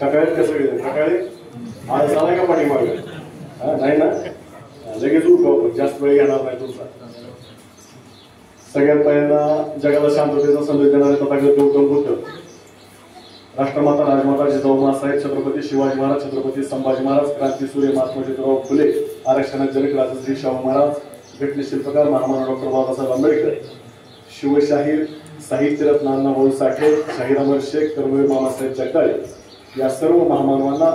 सकाळी कसं सकाळी आज झालाय का पाठीमागे नाही ना लगेच उठवा जास्त वेळ घेणार नाही तुमचा. सगळ्यात पहिल्यांदा जगाला शांततेचा संदेश देणारे तथागत गौतम बुद्ध, राष्ट्रमाता राजमाता जिजाऊ माँसाहेब, छत्रपती शिवाजी महाराज, छत्रपती संभाजी महाराज, क्रांतीसूर्य महात्मा ज्योतिराव फुले, आरक्षणात जनक राजश्री शाहू महाराज, घटनेशिल्पकार महामानव डॉक्टर बाबासाहेब आंबेडकर, शिवशाहीर साहित्यरत्न अण्णाभाऊ साठे, शाहीर अमर शेख, कर्मवीर मामासाहेब जगदाळे या सर्व महामानवांना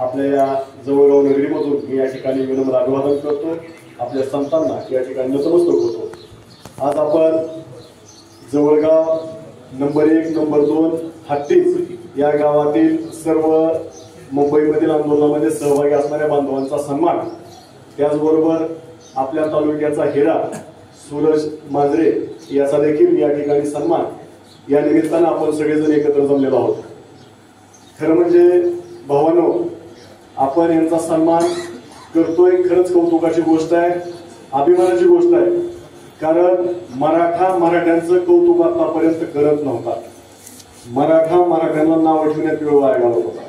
आपल्या या जवळगाव नगरीमधून मी या ठिकाणी विनम्र अभिवादन करतो. आपल्या संतांना या ठिकाणी नतमस्तक होतो. आज आपण जवळगाव नंबर 1, नंबर 2 हत्तीज या गावातील सर्व मुंबईमधील आंदोलनामध्ये सहभागी असणाऱ्या बांधवांचा सन्मान, त्याचबरोबर आपल्या तालुक्याचा हिरा सूरज मांजरे याचा देखील या ठिकाणी सन्मान, या निमित्तानं आपण सगळेजण एकत्र जमलेलो आहोत. खरं म्हणजे भावांनो, आपण यांचा सन्मान करतोय, खरंच कौतुकाची गोष्ट आहे, अभिमानाची गोष्ट आहे. कारण मराठ्यांचं कौतुक आतापर्यंत करत नव्हता. मराठ्यांना नाव ठेवण्यात वेळ वाया घालवत होता.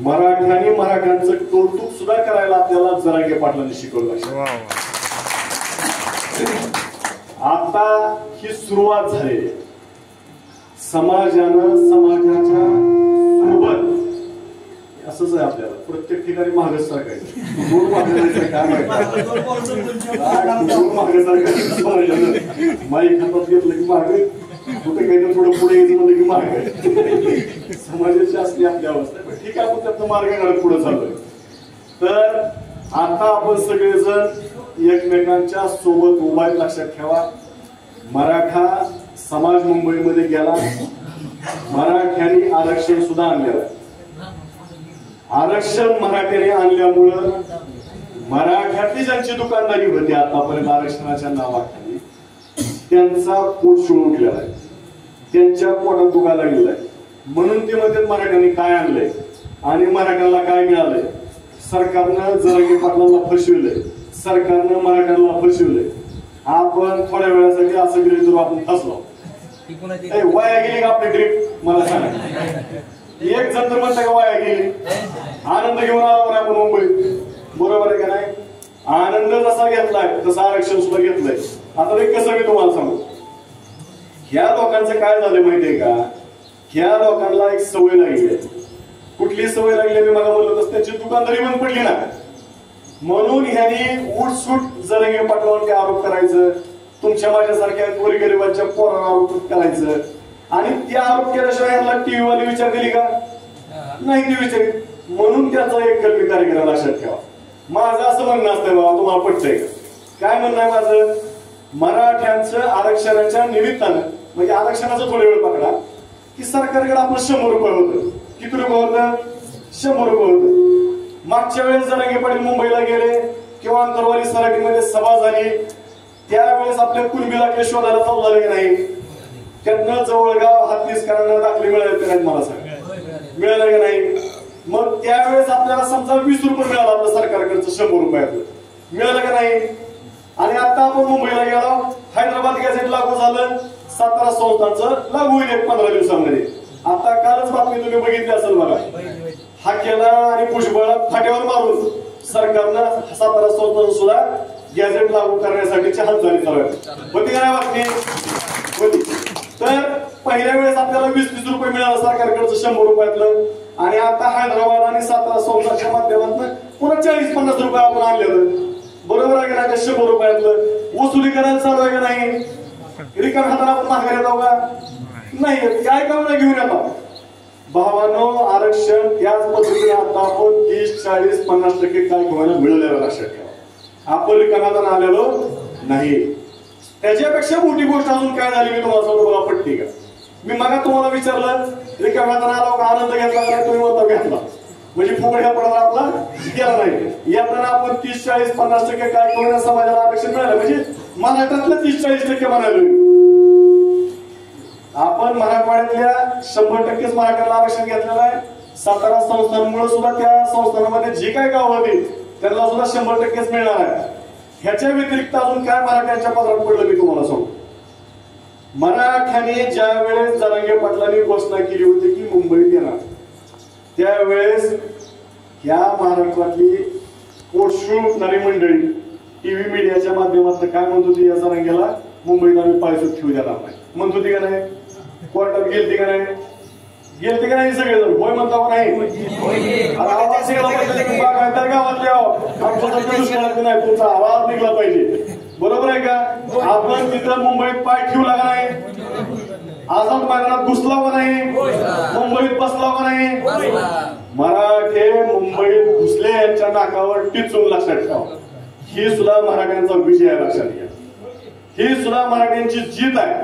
मराठ्यांचं कौतुक सुद्धा करायला आपल्याला जरांगे पाटलांनी शिकवलं. आता ही सुरुवात झाली. समाजाच्या सोबत असंच आहे, आपल्याला प्रत्येक ठिकाणी मागच सारखायचं, माईक हातात घेतलं की मागे, कुठे काही थोडं पुढे यायचं म्हणलं की मागे. समाजाची असली आपली अवस्था. पण ठीक आहे, आपण त्यातनं मार्ग काढत पुढे चाललोय. तर आता आपण सगळेजण एकमेकांच्या सोबत उभा आहेत, लक्षात ठेवा. मराठा समाज मुंबईमध्ये गेला, मराठ्यांनी आरक्षण सुद्धा आणलेलं आहे. आरक्षण मराठ्याने आणल्यामुळं मराठ्यातली ज्यांची दुकानदारी होती आतापर्यंत आरक्षणाच्या नावाखाली, त्यांचा पोट शिळून गेलेला आहे, त्यांच्या पोटात दुखायला लागलेला आहे. म्हणून ते म्हणतात मराठ्यांनी काय आणलंय आणि मराठ्याला काय मिळालंय. सरकारनं जरांगे पाटलांना फसविलंय, सरकारनं मराठ्यांना फसविलंय. आपण थोड्या वेळासाठी असं गृहीत धरून आपण फसलो. वाया गेली का आपली ट्रिप, मला सांगा. एक जण तर म्हणता का वाया गेली. आनंद घेऊन आलो आपण मुंबईत, बरोबर आहे का नाही. आनंद जसा घेतलाय तसं आरक्षण सुद्धा घेतलंय. आता ते कसं मी तुम्हाला सांगू. ह्या लोकांचं काय झालं माहितीये का, ह्या लोकांना एक सवय लागली आहे. कुठली सवय लागली मी मला म्हणलं तसं, त्यांची दुकानदारी बंद पडली ना, म्हणून ह्यांनी उठसूट जरांगे पाटलांवर आरोप करायचं, तुमच्या माझ्यासारख्या गोरगरिबांच्या पोरांना आरोप करायचं. आणि ते आरोप केल्याशिवाय यांना टीव्ही वाले विचार केली का नाही, ती विचारित. म्हणून त्याचा एक कल्पी कार्यक्रम लक्षात ठेवा. माझं असं म्हणणं असतं, बाबा तुम्हाला पटतंय काय म्हणणं आहे माझं. मराठ्यांचं आरक्षणाच्या निमित्तानं, म्हणजे आरक्षणाचं थोडे वेळ पकडा की सरकारकडे आपलं 100 रुपये होतं. किती रुपये होतं, 100 रुपये होतं. मागच्या वेळेस जरांगे पाटील मुंबईला गेले किंवा आंतरवाली सराटीमध्ये सभा झाली, त्यावेळेस आपल्या कुणबीला शोधायला चालू झाले की नाही. त्यांना जवळगाव हत्तीसकरांना दाखले मिळाले नाहीत, मला सांगा मिळाले का नाही. मग त्यावेळेस आपल्याला समजा 20 रुपये मिळाला, आपलं सरकारकडचं 100 रुपयाचं मिळालं का नाही. आणि आता आपण मुंबईला गेलो, हैदराबाद गॅझेट लागू झालं, सातारा संस्थांचं लागू होईल 15 दिवसांमध्ये. आता कालच बातमी तुम्ही बघितली असेल बघा, हा केला आणि भुजबळ फाट्यावर मारून सरकारनं सातारा संस्थांचं सुद्धा गॅझेट लागू करण्यासाठीची हालचाली चालू आहे. होती का नाही बातमी, होती. तर पहिल्या वेळेस आपल्याला 20-20 रुपये मिळालं सरकारकडचं 100 रुपयातलं, आणि आता हैदराबाद आणि सातारा संस्थांच्या माध्यमातून पुन्हा 40-50 रुपये आपण आणलेलं, बरोबर आहे का नाही. 100 रुपयातलं वसुली करायला चालू आहे का नाही. रिकाम्या हाताला आपण माघारी येतो का नाही, काय काम नाही घेऊन येतो. भावानो, आरक्षण त्याच पद्धतीने आता आपण 30-40-50% काय घेऊन मिळवलेलं लक्षात ठेवा. आपण रिकाम्या हाताने आलेलो नाही. त्याच्यापेक्षा मोठी गोष्ट अजून काय झाली मी तुम्हाला सांगतो, मला पटते का. मी मग तुम्हाला विचारलं रिकाम्या हाताने आला का, आनंद घेतला काय, तुम्ही म्हणता घेतला, म्हणजे फुकट ह्या पडायला आपला गेला नाही. याप्रमाणे आपण 30-40-50% काय करून समाजाला आरक्षण मिळालं, म्हणजे महाराष्ट्रातलं 30-40% म्हणालो. आपण मराठवाड्यातल्या 100%च मराठ्याला आरक्षण घेतलेलं आहे. सातारा संस्थांमुळे सुद्धा त्या संस्थानामध्ये जी काय गाव होती त्यांना सुद्धा 100%च मिळणार आहे. ह्याच्या व्यतिरिक्त अजून काय मराठ्यांच्या पदरात पडलं मी तुम्हाला सांगू. मराठ्याने ज्या वेळेस जरांगे पाटलांनी घोषणा केली होती की मुंबईत येणार, त्यावेळेस या महाराष्ट्रातली पोषणारी मंडळी टीव्ही मीडियाच्या माध्यमातून काय म्हणत होती, या जरांगेला मुंबईत आम्ही पायसूट ठेवू देणार नाही म्हणत होती का नाही? कोर्टात गेलती का नाही? गेलते का नाही? सगळेजण होय म्हणता का नाही? आवाज निघला पाहिजे गावातले आमच्या नाही, तुमचा आवाज निघला पाहिजे. बरोबर आहे का? आपण तिथं मुंबईत पाय ठेवला का नाही? आझाद मैदानात घुसला का नाही? मुंबईत बसला का नाही? मराठे मुंबईत घुसले यांच्या नाकावर टिचून लक्षात ठेवा. ही सुद्धा मराठ्यांचा विजय आहे, लक्षात घ्या. ही सुद्धा मराठ्यांची जीत आहे.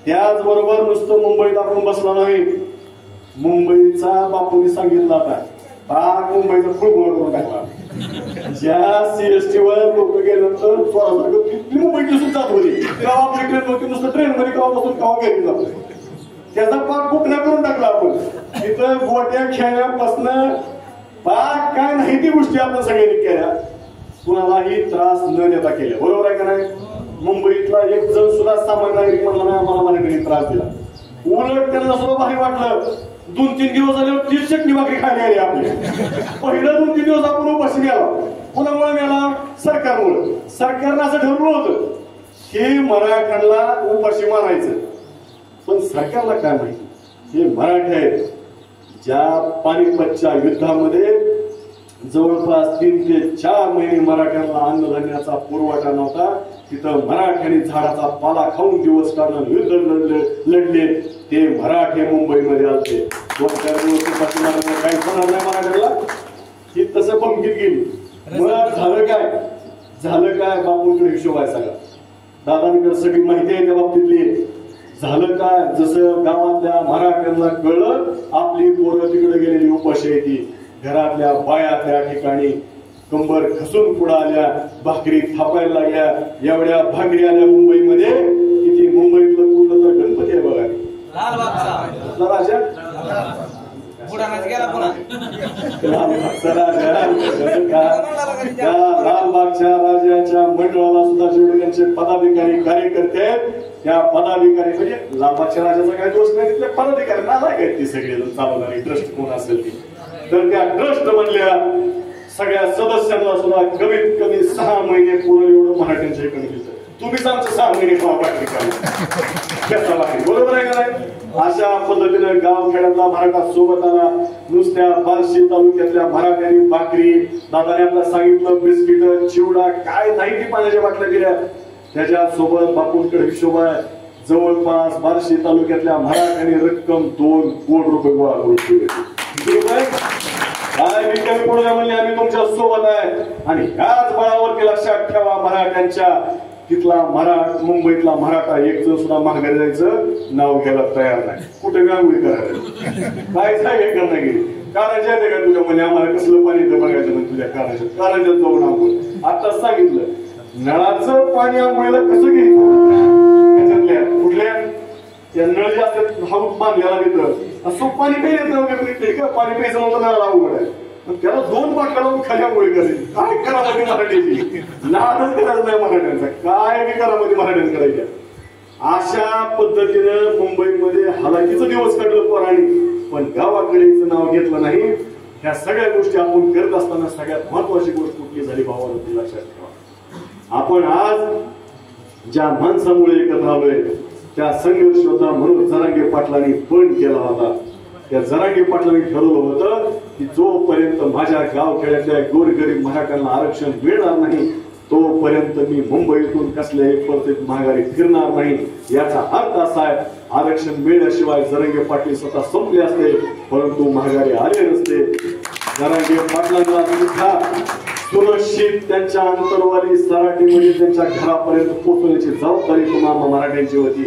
त्याचबरोबर नुसतं मुंबईत आपण बसला नाही, मुंबईचा बापूंनी सांगितलं आता पाक मुंबईचा फुल गोळ करून टाकला. ज्या सीएसटी वर लोक गेल्यानंतर स्वरासारखं किती मुंबईची सुद्धा जात होती, गावात ट्रेन होती, नुसतं ट्रेन मध्ये गावा बसून गावा घरी जातो. त्याचा पाक बुकना करून टाकला आपण. तिथं गोट्या खेळण्यापासनं पाक काय नाही ती गोष्टी आपण सगळ्यांनी केल्या, कुणालाही त्रास न देता केल्या. बरोबर आहे का नाही? मुंबईतला एक जण सुद्धा सामान्य नागरिक म्हणला नाही आम्हाला मराठ्यांनी त्रास दिला. उलट त्यांना सुद्धा भारी वाटलं. 2-3 दिवस झाल्यावर ती चटणी भाकरी खायला आली आपली. पहिलं 2-3 दिवस आपण उपाशी गेला. कोणामुळे गेला? सरकारमुळे. सरकारनं असं ठरवलं होतं की मराठ्यांना उपाशी मारायचं, पण सरकारला काय माहिती हे मराठे आहेत ज्या पानिपतच्या युद्धामध्ये जवळपास 3 ते 4 महिने मराठ्यांना अन्नधान्याचा पुरवठा नव्हता. तिथं मराठ्यांनी झाडाचा पाला खाऊन दिवस काढून युद्ध लढले. ते मराठे मुंबईमध्ये आलते. काही होणार नाही मराठ्याला, ही तसं पंक्तीत गेली. मग झालं काय बापूंकडे हिशोब आहे सगळा. दादांकडे सगळी माहिती आहे त्या बाबतीतली. झालं काय? जसं गावातल्या मराठ्यांना कळलं आपली पोरं तिकडे गेलेली उपाशी आहे, ती घरातल्या बाया त्या ठिकाणी कंबर खसून पुढे आल्या, भाकरी थापायला लागल्या. एवढ्या भाकरी आल्या मुंबईमध्ये किती. मुंबईतलं कुठलं तर गणपती आहे बघा, राजा लालबागच्या राजाच्या मंडळाला सुद्धा जेवढे त्यांचे पदाधिकारी कार्यकर्ते आहेत, त्या पदाधिकारी म्हणजे लालबागच्या राजाचा काही दोष नाही, तिथले पदाधिकारी नालायक आहेत ती सगळे चालवणारी ट्रस्ट कोण असेल ती. तर त्या ट्रस्ट मधल्या सगळ्या सदस्यांना सुद्धा कमीत कमी 6 महिने पूर्ण एवढं मराठ्यांच्या इकडे दिलं. तुम्हीच आमचं 6 महिने बरोबर आहे का नाही? अशा पद्धतीनं गाव खेड्यातला मराठा सोबत आला. नुसत्या बार्शी तालुक्यातल्या मराठ्यांनी भाकरी, दादाने आपल्याला सांगितलं बिस्किट, चिवडा काय नाही ती पाण्याच्या बाटल्या दिल्या. त्याच्यासोबत बापूंकडे हिशोब आहे. जवळपास बार्शी तालुक्यातल्या मराठ्यांनी रक्कम 2 कोटी रुपये गोळा करून ठेवली. काय विकायला पुढे म्हणले आम्ही तुमच्या सोबत आहे. आणि ह्याच बळावरती लक्षात ठेवा, मराठ्यांच्या तिथला मुंबईतला मराठा एक जण सुद्धा माघारी जायचं नाव घ्यायला तयार नाही. कुठे गांगुळी करायला काय सांगे करणार गेली. काराच्या येते का तुझ्या म्हणजे आम्हाला कसलं पाणी बघायचं म्हणजे तुझ्या काराच्यात जाऊन आपण आताच सांगितलं नळाचं पाणी आंघोळीला कसं घ्यायचं. त्याच्यातल्या कुठल्या त्या नळ जे असतात हाऊस बांधलेला तिथं असं पाणी काही येत नव्हतं. पाणी प्यायचं नव्हतं नळाला अवघड आहे. त्याला 2 बाटल्या खाली आंघोळी करायची. काय करामध्ये मराठीची लहानच करायचं नाही मराठ्यांचा. काय बी करामध्ये मराठ्यांनी करायच्या. अशा पद्धतीनं मुंबईमध्ये हालाकीचं दिवस काढलं पोरांनी, पण गावाकडेचं नाव घेतलं नाही. ह्या सगळ्या गोष्टी आपण करत असताना सगळ्यात महत्वाची गोष्ट कुठली झाली भावाला लक्षात ठेवा. आपण आज ज्या माणसामुळे एकत्र आलोय त्या संघर्ष होता म्हणून जरांगे पाटलांनी बंद केला होता. त्या जरांगे पाटलांनी ठरवलं होतं की जोपर्यंत माझ्या गाव खेड्यातल्या गोरगरीब मराठ्यांना आरक्षण मिळणार नाही तोपर्यंत मी मुंबईतून कसल्याही परिस्थितीत माघारी फिरणार नाही. याचा अर्थ असा आहे आरक्षण मिळण्याशिवाय जरांगे पाटील स्वतः संपले असते परंतु माघारी आले नसते. जरांगे पाटलांना सुद्धा सुरक्षित त्यांच्या अंतरवाली सराटीमध्ये त्यांच्या घरापर्यंत पोहोचवण्याची जबाबदारी तुम्हाला मराठ्यांची होती.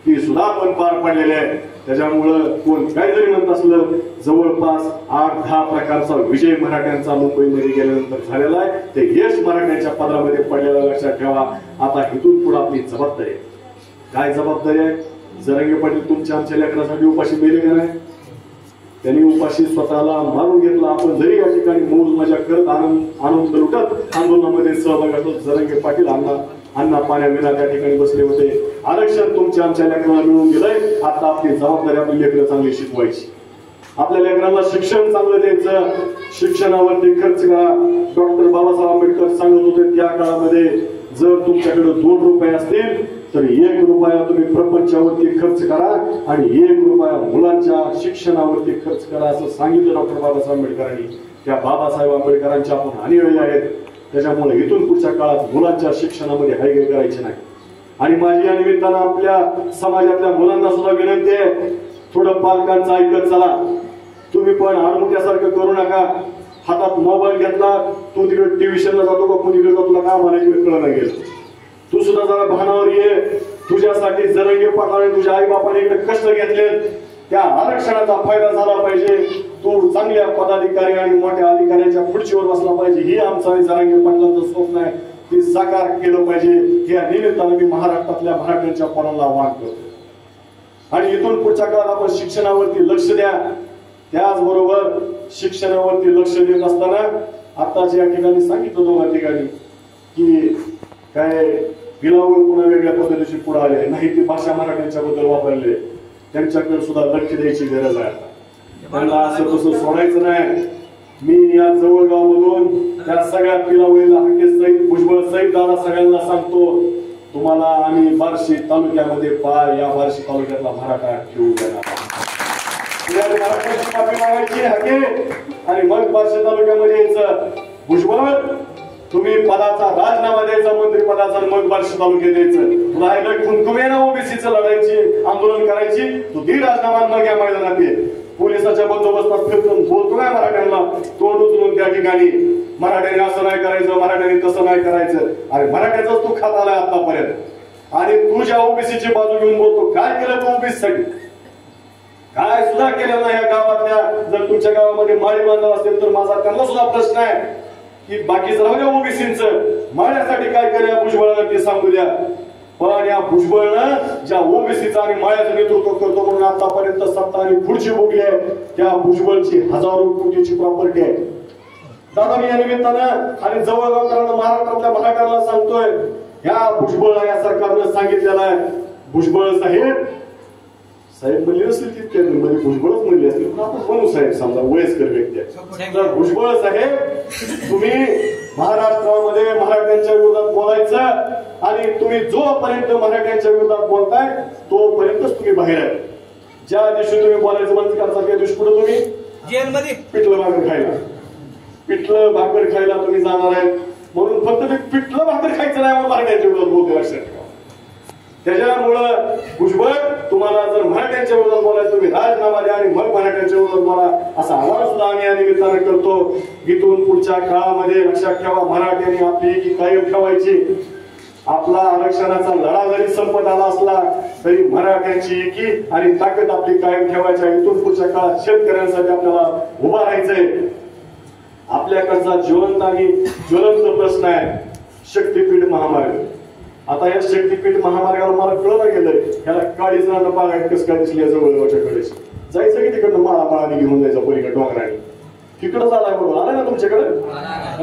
ती सुद्धा आपण पार पाडलेली आहे. त्याच्यामुळं कोण काय जरी म्हणत असलं जवळपास 8-10 प्रकारचा विजय मराठ्यांचा मुंबईमध्ये गेल्यानंतर झालेला आहे. ते यश मराठ्यांच्या पदरामध्ये पडलेला लक्षात ठेवा. आता इथून पुढे आपली जबाबदारी आहे. काय जबाबदारी आहे? जरांगे पाटील तुमच्या आमच्या लेकरासाठी उपाशी मेले का नाही? त्यांनी उपाशी स्वतःला मारून घेतला. आपण जरी या ठिकाणी मौज मजा करत आनंद लुटत आंदोलनामध्ये सहभाग होतो. जरांगे पाटील अण्णा पाण्या विना त्या ठिकाणी बसले होते. आरक्षण तुमच्या आमच्या लेकरांना मिळून दिलंय. आता आपली जबाबदारी आपली लेकरं चांगली शिकवायची. आपल्या लेकरांना शिक्षण चांगलं द्यायचं, शिक्षणावरती खर्च करा. डॉक्टर बाबासाहेब आंबेडकर सांगत होते त्या काळामध्ये जर तुमच्याकडे 2 रुपये असतील तर 1 रुपया तुम्ही प्रपंचावरती खर्च करा आणि 1 रुपया मुलांच्या शिक्षणावरती खर्च करा असं सांगितलं डॉक्टर बाबासाहेब आंबेडकरांनी. त्या बाबासाहेब आंबेडकरांच्या आपण अनुयायी आहेत. त्याच्यामुळे इथून पुढच्या काळात मुलांच्या शिक्षणामध्ये हायगय करायचे नाही. आणि माझी या निमित्तानं आपल्या समाजातल्या मुलांना सुद्धा विनंती आहे, थोडं पालकांचं ऐकत चला. तुम्ही पण आडमुठ्यासारखं करू नका. हातात मोबाईल घेतला, तू तिकडे ट्युशनला जातो का कुणीकडे जातो, तुला काय म्हणायचं कळलं नाही गेलं. तू सुद्धा जरा भानावर ये. तुझ्यासाठी जरंगे पाटलाने तुझ्या आई बापाने इकडे कष्ट घेतले, त्या आरक्षणाचा फायदा झाला पाहिजे. तू चांगल्या पदाधिकारी आणि मोठ्या अधिकाऱ्यांच्या खुर्चीवर बसला पाहिजे. ही आमचं आणि जरंगे पाटलांचं स्वप्न आहे, ते साकार केलं पाहिजे. या निमित्तानं मी महाराष्ट्रातल्या मराठ्यांच्या पोरांना आवाहन करतो. आणि इथून पुढच्या काळात आपण शिक्षणावरती लक्ष द्या. त्याचबरोबर शिक्षणावरती लक्ष देत असताना आताच या ठिकाणी सांगितलं 2 ठिकाणी की काय बिलावर पुन्हा वेगळ्या पद्धतीची पुढे आले नाही, ती भाषा मराठ्यांच्या बद्दल वापरले, त्यांच्याकडे सुद्धा लक्ष द्यायची गरज आहे. त्यांना असं तसं सोडायचं नाही. मी या जवळगाव मधून त्या सगळ्या पिलावळीला हाकेश सहित भुजबळ सहित दादा सगळ्यांना सांगतो, तुम्हाला आम्ही बार्शी तालुक्यामध्ये या बार्शी तालुक्यातला मराठा ठेवू देणार. मराठ्याची माफी मागायची हाके आणि मग बार्शी तालुक्यामध्ये यायचं. भुजबळ तुम्ही पदाचा राजीनामा द्यायचा, मंत्री पदाचा, मग बार्शी तालुक्यात द्यायचं. तुला खुनकुमे ना ओबीसीचं लढायची, आंदोलन करायची, तू ती राजीनामा मग या मैदानात ये. पोलिसाच्या बंदोबस्तात फिरतून बोलतो काय मराठ्यांना, तोंड उचलून त्या ठिकाणी मराठ्याने असं नाही करायचं, मराठ्याने तसं नाही करायचं. अरे मराठ्याचाच तू खात आलाय आतापर्यंत आणि तू ज्या ओबीसीची बाजू घेऊन बोलतो, काय केलं तू ओबीसी साठी? काय सुद्धा केलं नाही या गावातल्या. जर तुमच्या गावामध्ये माळी बांधव असेल तर माझा त्यांना सुद्धा प्रश्न आहे की बाकीचं राहू द्या ओबीसींचं, माळ्यासाठी काय केलं भुजबळाला ते सांगू द्या. पण या भुजबळनं ज्या ओबीसीचा आणि माळ्याचं नेतृत्व करतो म्हणून आतापर्यंत सत्ता आणि खुर्ची भोगली आहे, त्या भुजबळची हजारो कोटीची प्रॉपर्टी आहे. दादा मी या निमित्तानं आणि जवळगावकरांना महाराष्ट्रातल्या मराठ्यांना सांगतोय, या भुजबळ या सरकारनं सांगितलेलं आहे, भुजबळ साहेब म्हणले असतील तितक्या मध्ये भुजबळच म्हणले असतील, पण आपण बनू साहेब समजा वयस्कर व्यक्ती आहे. तर भुजबळ साहेब तुम्ही महाराष्ट्रामध्ये मराठ्यांच्या विरोधात बोलायचं आणि तुम्ही जोपर्यंत मराठ्यांच्या विरोधात बोलताय तोपर्यंतच तुम्ही बाहेर आहे. ज्या दिवशी तुम्ही बोलायचं बंद करता त्या दिवशी पुढे तुम्ही जेलमध्ये पिठलं भाकर खायला तुम्ही जाणार आहे. म्हणून फक्त मी पिठलं भाकर खायचं नाही म्हणून मराठ्यांच्या विरोधात बोलतो, लक्षात ठेवा. त्याच्यामुळं भुजबळ तुम्हाला जर मराठ्यांच्या विरोधात बोलायचं तुम्ही राजीनामा द्या आणि मग मराठ्यांच्या विरोधात बोला, असा आवाहन सुद्धा आम्ही या निमित्तानं करतो. इथून पुढच्या काळामध्ये लक्षात ठेवा, मराठ्यांनी आपली एकी कायम ठेवायची. आपला आरक्षणाचा लढा जरी संपत आला असला तरी मराठ्यांची एकी आणि ताकद आपली कायम ठेवायची. इथून पुढच्या काळात शेतकऱ्यांसाठी आपल्याला उभा राहायचंय. आपल्याकडचा जिवंत आणि ज्वलंत प्रश्न आहे शक्तीपीठ महामार्ग. आता या शक्तीपीठ महामार्गाला मला कळलं गेलंय, याला काळीच ना बागायत कसं काय दिसली जवळच्या कडे जायचं की तिकडनं माळामाळाने घेऊन जायचं पलीकडे डोंगराने. तिकडं झालाय बरोबर, आलाय ना तुमच्याकडे?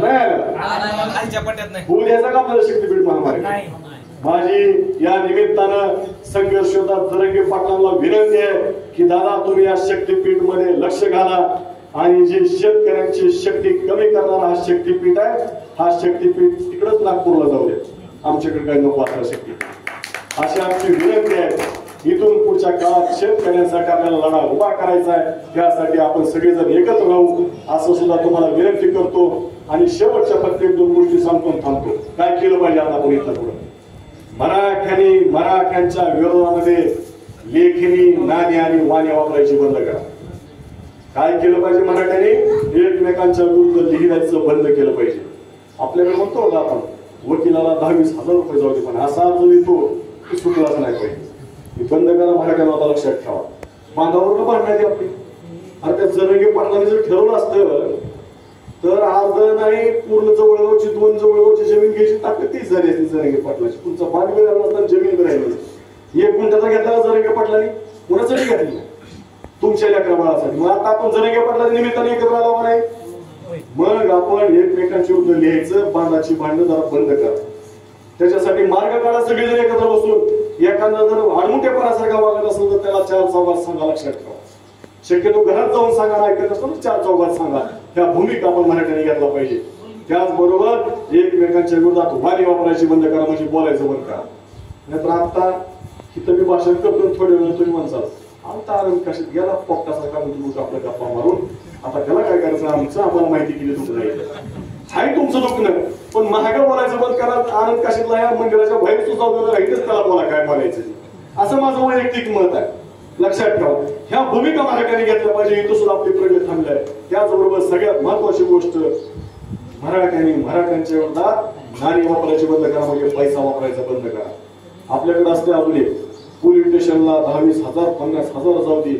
नाही आला. होऊ द्यायचा का आपल्याला शक्तीपीठ महामार्ग? माझी या निमित्तानं संघर्ष जरंगे पाटलांना विनंती आहे की दादा तुम्ही या शक्तीपीठ मध्ये लक्ष घाला आणि जे शेतकऱ्यांची शक्ती कमी करणारा हा शक्तीपीठ आहे, हा शक्तीपीठ तिकडच नागपूरला जाऊ द्या, आमच्याकडे काही नको असं शक्ती. अशी आमची विनंती आहे. इथून पुढच्या काळात शेतकऱ्यांसाठी आपल्याला लढा उभा करायचा आहे, त्यासाठी आपण सगळेजण एकत्र राहू असं सुद्धा तुम्हाला विनंती करतो. आणि शेवटच्या फक्त 2 गोष्टी सांगून थांबतो. काय केलं पाहिजे आता आपण इथं पुढे? मराठ्यांच्या विरोधामध्ये लेखणी, नाणी आणि वाणी वापरायची बंद करा. काय केलं पाहिजे? मराठ्यांनी एकमेकांच्या विरुद्ध लिहिण्याचं बंद केलं पाहिजे. आपल्याकडे म्हणतो का आपण वकिलाला 10-20 हजार रुपये जाऊ दे, पण असा जो येतो तो सुटलाच नाही पाहिजे. बंद करा. मराठ्यांना लक्षात ठेवा, बांधावर बांधण्याची आपली. आणि त्या जरंगे पाटलांनी जर ठरवलं असतं तर अर्ध नाही पूर्ण जवळगावची 2 जवळगावची जमीन घ्यायची ताकद तीच झाली असती जरंगे पाटलाची. तुमचा बांध मिळाला नसताना जमीन राहिली. 1 गुंठ्याचा घेतला जरंगे पाटलांनी, कोणासाठी घेतली? तुमच्या लेकरा बाळासाठी. मग आता आपण जरंगे पाटलाच्या निमित्ताने एकत्र आलो नाही, मग आपण एकमेकांची विरुद्ध लिहायचं, बांधाची भांडणं जरा बंद करा. त्याच्यासाठी मार्ग काढा सगळेजण एकत्र बसून. एखादा जर आडमुठेपणासारखा वागत असेल तर त्याला 4 संवाद सांगा, लक्षात ठेवा. शक्यतो घरात जाऊन सांगा ना, ऐकत असतो ना चार चौघात सांगा. त्या भूमिका आपण मराठ्यांनी घेतला पाहिजे. त्याचबरोबर एकमेकांच्या विरोधात वाणी वापरायची बंद करा, म्हणजे बोलायचं बंद करा. नाहीतर आता इथं मी भाषण करतो, थोड्या वेळ तुम्ही म्हणसाल आता कशात गेला पोपटासारखा तुम्ही आपल्या गप्पा मारून, आता त्याला काय करायचं, आमचं आम्हाला माहिती केली तुमचं नाही हाय तुमचं दुखणं, पण महागा बोलायचं बंद करा. आनंद काशीतला या मंदिराच्या बाहेर सुचवलेलं राहिलंच, त्याला बोला काय बोलायचं, असं माझं वैयक्तिक मत आहे. लक्षात ठेवा, ह्या भूमिका मराठ्यांनी घेतल्या पाहिजे. इथं सुद्धा आपली प्रगती थांबली आहे. त्याचबरोबर सगळ्यात महत्वाची गोष्ट, मराठ्यांच्या विरोधात नाणी वापरायची बंद करा, म्हणजे पैसा वापरायचा बंद करा. आपल्याकडे असते अजून एक, पोलीस स्टेशनला 10,000-20,000 50,000 जाऊ दे,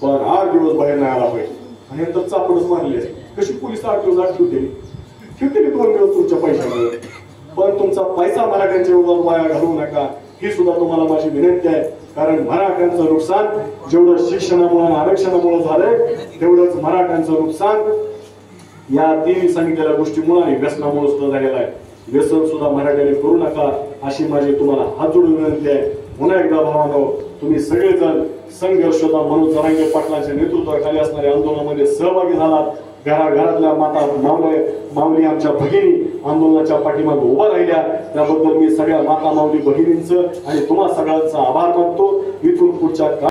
पण 8 दिवस बाहेर नाही आला पाहिजे. आणि नंतर चापडच मारले. कशी पोलीस 8 दिवस आठ ठेवते 2 दिवस तुमच्या पैशामुळे. पण तुमचा पैसा मराठ्यांच्या विरोधात वाया घालवू नका, ही सुद्धा तुम्हाला माझी विनंती आहे. कारण मराठ्यांचं नुकसान जेवढं शिक्षणामुळे आरक्षणामुळे झालंय, तेवढंच मराठ्यांचं नुकसान या तिन्ही सांगितलेल्या गोष्टीमुळे आणि व्यसनामुळे सुद्धा झालेलं आहे. व्यसन सुद्धा मराठ्याने करू नका, अशी माझी तुम्हाला हात जोडून विनंती आहे. पुन्हा एकदा भावानो, तुम्ही सगळेजण संघर्षदा मनोज जरांगे पाटलांच्या नेतृत्वाखाली असणाऱ्या आंदोलनामध्ये सहभागी झालात. घराघरातल्या माता माऊली आमच्या भगिनी आंदोलनाच्या पाठीमागे उभा राहिल्या, त्याबद्दल मी सगळ्या माता माऊली भगिनींचं आणि तुम्हा सगळ्यांचा आभार मानतो. इथून पुढच्या